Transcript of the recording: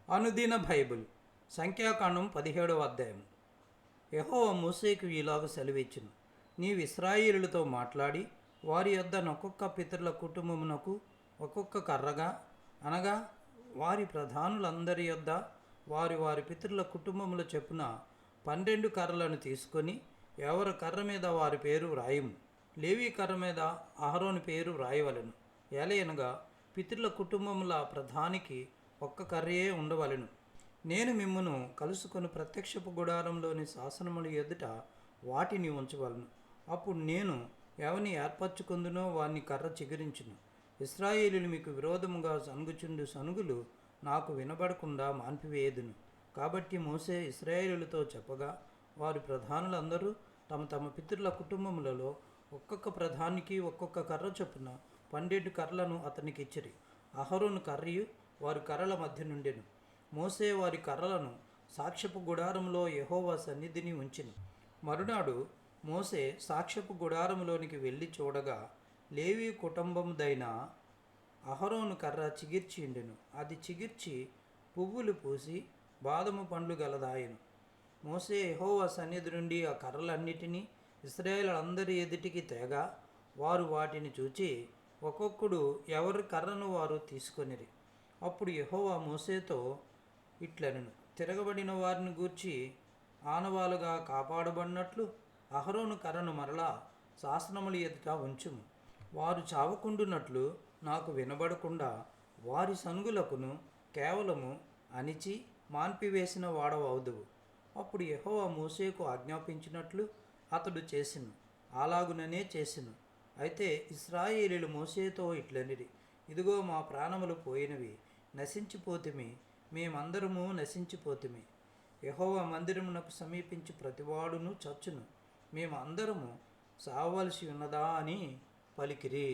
అనుదిన బైబిల్ సంఖ్యాకాండం 17వ అధ్యాయం. యెహోవా మోషేకు ఇలాగ సెలవిచ్చును. నీవు ఇశ్రాయేలులతో మాట్లాడి వారి యొద్ద ఒక్కొక్క పితరుల కుటుంబమునకు ఒక్కొక్క కర్రగా, అనగా వారి ప్రధానులందరి యొద్ద వారి వారి పితరుల కుటుంబముల చెప్పున 12 కర్రలను తీసుకొని ఎవరి కర్ర మీద వారి పేరు వ్రాయము. లేవీ కర్ర మీద అహరోను పేరు వ్రాయవలెను. ఏలయనగా పితరుల కుటుంబముల ప్రధానికి ఒక్క కర్రయే ఉండవలెను. నేను మిమ్మును కలుసుకొని ప్రత్యక్షపు గుడారంలోని శాసనముల ఎదుట వాటిని ఉంచవలను. అప్పుడు నేను ఎవని ఏర్పరచుకుందునో వాని కర్ర చిగురించును. ఇశ్రాయేలీయులు మీకు విరోధముగా సనుగుచుండు సనుగులు నాకు వినబడకుండా మాన్పివేయుదును. కాబట్టి మోషే ఇశ్రాయేలీయులతో చెప్పగా వారి ప్రధానులందరూ తమ తమ పితరుల కుటుంబములలో ఒక్కొక్క ప్రధానికి ఒక్కొక్క కర్ర చొప్పున 12 కర్రలను అతనికి ఇచ్చిరి. అహరోను కర్రయు వారి కర్రల మధ్య నుండెను. మోషే వారి కర్రలను సాక్ష్యపు గుడారంలో యెహోవా సన్నిధిని ఉంచెను. మరునాడు మోషే సాక్ష్యపు గుడారంలోనికి వెళ్ళి చూడగా లేవీ కుటుంబముదైన అహరోను కర్ర చిగిర్చి ఉండెను. అది చిగిర్చి పువ్వులు పూసి బాదము పండ్లు గలదాయెను. మోషే యెహోవా సన్నిధి నుండి ఆ కర్రలన్నిటినీ ఇశ్రాయేలులందరి ఎదుటికి తేగా వారు వాటిని చూచి ఒక్కొక్కడు ఎవరి కర్రను వారు తీసుకొనిరి. అప్పుడు యెహోవా మోషేతో ఇట్లనెను, తిరగబడిన వారిని గూర్చి ఆనవాలుగా కాపాడబడినట్లు అహరోను కర్రను మరలా శాసనముల ఎదుట ఉంచుము. వారు చావకుండునట్లు నాకు వినబడకుండా వారి సనుగులకును కేవలము అణిచి మాన్పివేసిన వాడవవుదువు. అప్పుడు యెహోవా మోషేకు ఆజ్ఞాపించినట్లు అతడు చేసెను. అలాగుననే చేసెను. అయితే ఇశ్రాయేలీయులు మోషేతో ఇట్లనిరి, ఇదిగో మా ప్రాణములు పోయినవి, నశించిపోతిమి, మేమందరము నశించిపోతిమి. యెహోవా మందిరమునకు సమీపించి ప్రతివాడును చచ్చును, మేము అందరము సావవలసి ఉన్నదా అని పలికిరి.